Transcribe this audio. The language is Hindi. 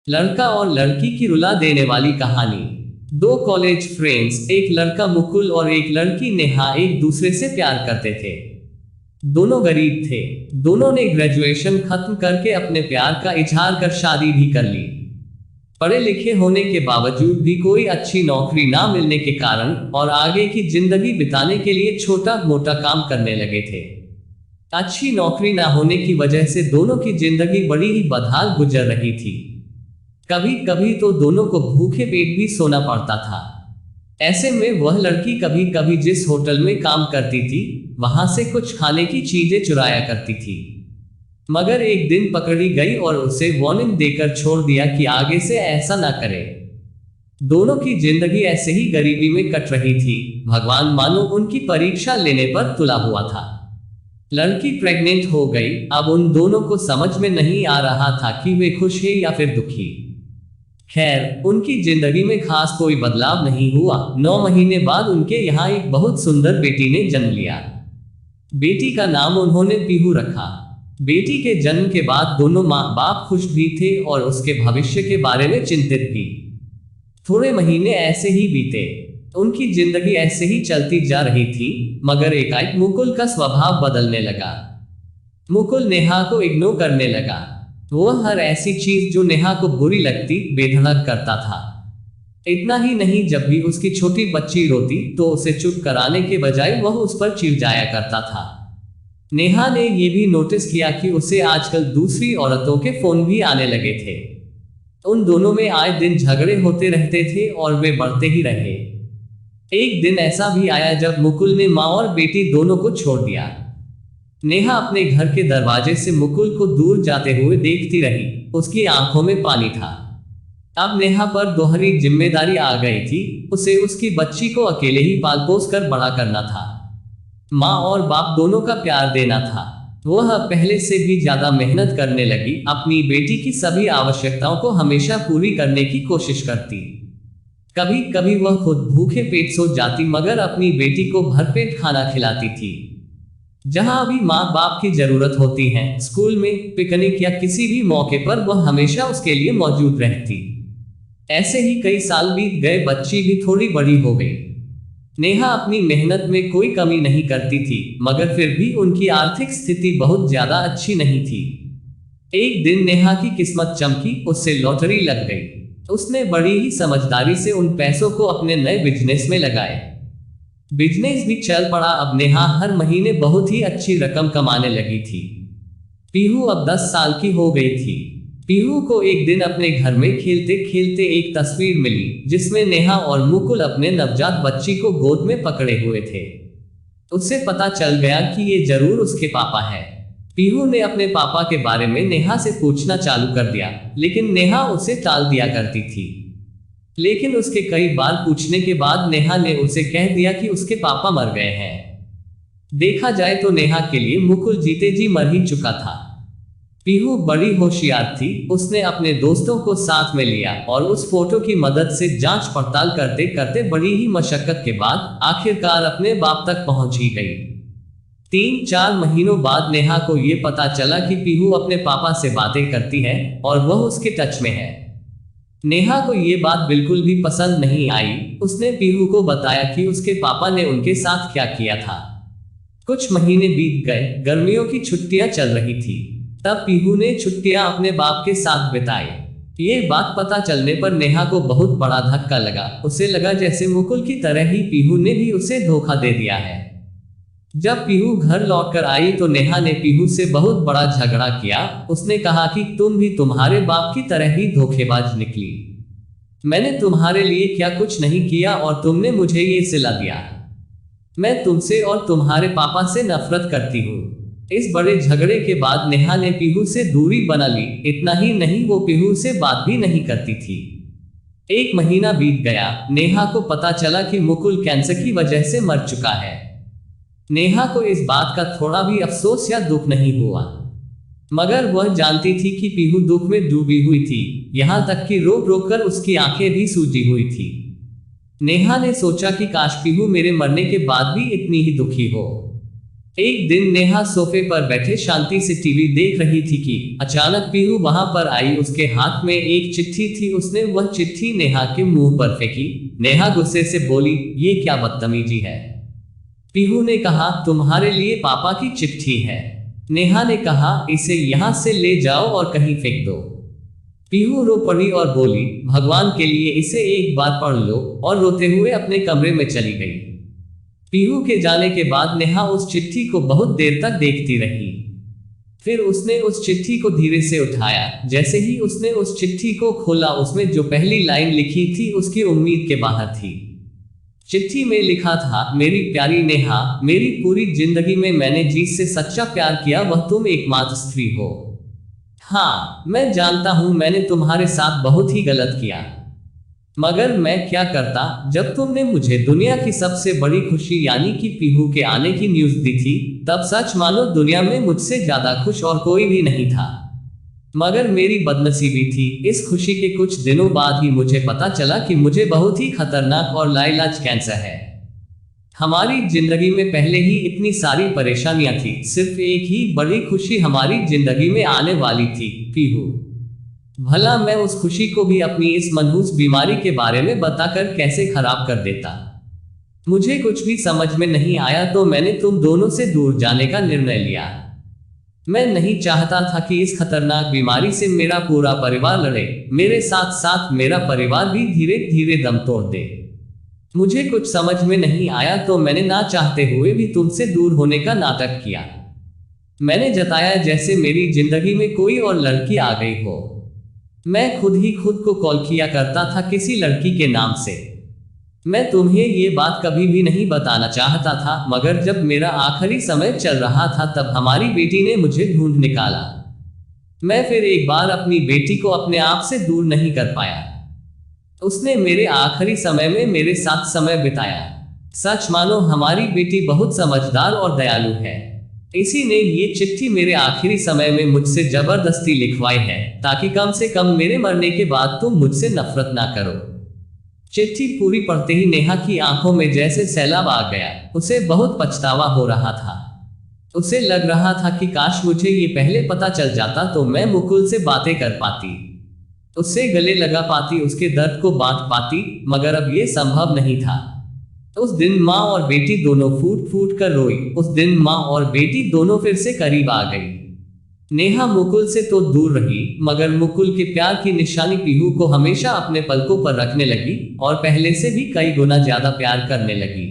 लड़का और लड़की की रुला देने वाली कहानी। दो कॉलेज फ्रेंड्स, एक लड़का मुकुल और एक लड़की नेहा, एक दूसरे से प्यार करते थे। दोनों गरीब थे। दोनों ने ग्रेजुएशन खत्म करके अपने प्यार का इजहार कर शादी भी कर ली। पढ़े लिखे होने के बावजूद भी कोई अच्छी नौकरी ना मिलने के कारण और आगे की जिंदगी बिताने के लिए छोटा मोटा काम करने लगे थे। अच्छी नौकरी ना होने की वजह से दोनों की जिंदगी बड़ी ही बदहाल गुजर रही थी। कभी कभी तो दोनों को भूखे पेट भी सोना पड़ता था। ऐसे में वह लड़की कभी कभी जिस होटल में काम करती थी वहां से कुछ खाने की चीजें चुराया करती थी, मगर एक दिन पकड़ी गई और उसे वार्निंग देकर छोड़ दिया कि आगे से ऐसा ना करे। दोनों की जिंदगी ऐसे ही गरीबी में कट रही थी। भगवान मानो उनकी परीक्षा लेने पर तुला हुआ था। लड़की प्रेग्नेंट हो गई। अब उन दोनों को समझ में नहीं आ रहा था कि वे खुश हैं या फिर दुखी। खैर, उनकी जिंदगी में खास कोई बदलाव नहीं हुआ। 9 महीने बाद उनके यहाँ एक बहुत सुंदर बेटी ने जन्म लिया। बेटी का नाम उन्होंने पीहू रखा। बेटी के जन्म के बाद दोनों माँ बाप खुश भी थे और उसके भविष्य के बारे में चिंतित भी। थोड़े महीने ऐसे ही बीते। उनकी जिंदगी ऐसे ही चलती जा रही थी, मगर एकाएक मुकुल का स्वभाव बदलने लगा। मुकुल नेहा को इग्नोर करने लगा। वह हर ऐसी चीज जो नेहा को बुरी लगती बेधड़क करता था। इतना ही नहीं, जब भी उसकी छोटी बच्ची रोती तो उसे चुप कराने के बजाय वह उस पर चिल्लाया करता था। नेहा ने यह भी नोटिस किया कि उसे आजकल दूसरी औरतों के फोन भी आने लगे थे। उन दोनों में आए दिन झगड़े होते रहते थे और वे बढ़ते ही रहे। एक दिन ऐसा भी आया जब मुकुल ने माँ और बेटी दोनों को छोड़ दिया। नेहा अपने घर के दरवाजे से मुकुल को दूर जाते हुए देखती रही। उसकी आंखों में पानी था। अब नेहा पर दोहरी जिम्मेदारी आ गई थी। उसे उसकी बच्ची को अकेले ही पाल पोस कर बड़ा करना था। माँ और बाप दोनों का प्यार देना था। वह पहले से भी ज्यादा मेहनत करने लगी। अपनी बेटी की सभी आवश्यकताओं को हमेशा पूरी करने की कोशिश करती। कभी कभी वह खुद भूखे पेट सो जाती, मगर अपनी बेटी को भरपेट खाना खिलाती थी। जहां भी माँ बाप की जरूरत होती है, स्कूल में, पिकनिक या किसी भी मौके पर वह हमेशा उसके लिए मौजूद रहती। ऐसे ही कई साल बीत गए। बच्ची भी थोड़ी बड़ी हो गई। नेहा अपनी मेहनत में कोई कमी नहीं करती थी, मगर फिर भी उनकी आर्थिक स्थिति बहुत ज्यादा अच्छी नहीं थी। एक दिन नेहा की किस्मत चमकी। उससे लॉटरी लग गई। उसने बड़ी ही समझदारी से उन पैसों को अपने नए बिजनेस में लगाए। बिजनेस भी चल पड़ा। अब नेहा हर महीने बहुत ही अच्छी रकम कमाने लगी थी। पीहू अब 10 साल की हो गई थी। पीहू को एक दिन अपने घर में खेलते खेलते एक तस्वीर मिली जिसमें नेहा और मुकुल अपने नवजात बच्ची को गोद में पकड़े हुए थे। उससे पता चल गया कि ये जरूर उसके पापा है। पीहू ने अपने पापा के बारे में नेहा से पूछना चालू कर दिया, लेकिन नेहा उसे टाल दिया करती थी। लेकिन उसके कई बार पूछने के बाद नेहा ने उसे कह दिया कि उसके पापा मर गए हैं। देखा जाए तो नेहा के लिए मुकुल जीते जी मर ही चुका था। पीहू बड़ी होशियार थी। उसने अपने दोस्तों को साथ में लिया और उस फोटो की मदद से जांच पड़ताल करते करते बड़ी ही मशक्कत के बाद आखिरकार अपने बाप तक पहुंच ही गई। 3-4 महीनों बाद नेहा को यह पता चला कि पीहू अपने पापा से बातें करती है और वह उसके टच में है। नेहा को यह बात बिल्कुल भी पसंद नहीं आई। उसने पीहू को बताया कि उसके पापा ने उनके साथ क्या किया था। कुछ महीने बीत गए। गर्मियों की छुट्टियां चल रही थी। तब पीहू ने छुट्टियां अपने बाप के साथ बिताई। ये बात पता चलने पर नेहा को बहुत बड़ा धक्का लगा। उसे लगा जैसे मुकुल की तरह ही पीहू ने भी उसे धोखा दे दिया है। जब पीहू घर लौटकर आई तो नेहा ने पीहू से बहुत बड़ा झगड़ा किया। उसने कहा कि तुम भी तुम्हारे बाप की तरह ही धोखेबाज निकली। मैंने तुम्हारे लिए क्या कुछ नहीं किया और तुमने मुझे ये सिला दिया। मैं तुमसे और तुम्हारे पापा से नफरत करती हूँ। इस बड़े झगड़े के बाद नेहा ने पीहू से दूरी बना ली। इतना ही नहीं, वो पीहू से बात भी नहीं करती थी। 1 महीना बीत गया। नेहा को पता चला कि मुकुल कैंसर की वजह से मर चुका है। नेहा को इस बात का थोड़ा भी अफसोस या दुख नहीं हुआ, मगर वह जानती थी कि पीहू दुख में डूबी हुई थी। यहां तक कि रोक रोक कर उसकी आंखें भी सूजी हुई थी। नेहा ने सोचा कि काश पीहू मेरे मरने के बाद भी इतनी ही दुखी हो। एक दिन नेहा सोफे पर बैठे शांति से टीवी देख रही थी कि अचानक पीहू वहां पर आई। उसके हाथ में एक चिट्ठी थी। उसने वह चिट्ठी नेहा के मुंह पर फेंकी। नेहा गुस्से से बोली, ये क्या बदतमीजी है। पीहू ने कहा, तुम्हारे लिए पापा की चिट्ठी है। नेहा ने कहा, इसे यहां से ले जाओ और कहीं फेंक दो। पीहू रो पड़ी और बोली, भगवान के लिए इसे एक बार पढ़ लो, और रोते हुए अपने कमरे में चली गई। पीहू के जाने के बाद नेहा उस चिट्ठी को बहुत देर तक देखती रही। फिर उसने उस चिट्ठी को धीरे से उठाया। जैसे ही उसने उस चिट्ठी को खोला, उसमें जो पहली लाइन लिखी थी उसकी उम्मीद के बाहर थी। चिट्ठी में लिखा था, मेरी प्यारी नेहा, मेरी पूरी जिंदगी में मैंने जिससे सच्चा प्यार किया वह तुम एकमात्र स्त्री हो। हाँ, मैं जानता हूं मैंने तुम्हारे साथ बहुत ही गलत किया, मगर मैं क्या करता जब तुमने मुझे दुनिया की सबसे बड़ी खुशी यानी कि पीहू के आने की न्यूज दी थी। तब सच मानो दुनिया में मुझसे ज्यादा खुश और कोई भी नहीं था। मगर मेरी बदनसीबी थी, इस खुशी के कुछ दिनों बाद ही मुझे पता चला कि मुझे बहुत ही खतरनाक और लाइलाज कैंसर है। हमारी जिंदगी में पहले ही इतनी सारी परेशानियां थी, सिर्फ एक ही बड़ी खुशी हमारी जिंदगी में आने वाली थी, पीहू। भला मैं उस खुशी को भी अपनी इस मनहूस बीमारी के बारे में बताकर कैसे खराब कर देता। मुझे कुछ भी समझ में नहीं आया तो मैंने तुम दोनों से दूर जाने का निर्णय लिया। मैं नहीं चाहता था कि इस खतरनाक बीमारी से मेरा पूरा परिवार लड़े, मेरे साथ साथ मेरा परिवार भी धीरे धीरे दम तोड़ दे। मुझे कुछ समझ में नहीं आया तो मैंने ना चाहते हुए भी तुमसे दूर होने का नाटक किया। मैंने जताया जैसे मेरी जिंदगी में कोई और लड़की आ गई हो। मैं खुद ही खुद को कॉल किया करता था किसी लड़की के नाम से। मैं तुम्हें ये बात कभी भी नहीं बताना चाहता था, मगर जब मेरा आखिरी समय चल रहा था तब हमारी बेटी ने मुझे ढूंढ निकाला। मैं फिर एक बार अपनी बेटी को अपने आप से दूर नहीं कर पाया। उसने मेरे आखिरी समय में मेरे साथ समय बिताया। सच मानो हमारी बेटी बहुत समझदार और दयालु है। इसी ने ये चिट्ठी मेरे आखिरी समय में मुझसे जबरदस्ती लिखवाई है, ताकि कम से कम मेरे मरने के बाद तुम मुझसे नफरत ना करो। चिट्ठी पूरी पढ़ते ही नेहा की आंखों में जैसे सैलाब आ गया। उसे बहुत पछतावा हो रहा था। उसे लग रहा था कि काश मुझे ये पहले पता चल जाता तो मैं मुकुल से बातें कर पाती, उससे गले लगा पाती, उसके दर्द को बांट पाती, मगर अब ये संभव नहीं था। उस दिन माँ और बेटी दोनों फूट फूट कर रोई। उस दिन माँ और बेटी दोनों फिर से करीब आ गई। नेहा मुकुल से तो दूर रही, मगर मुकुल के प्यार की निशानी पीहू को हमेशा अपने पलकों पर रखने लगी और पहले से भी कई गुना ज्यादा प्यार करने लगी।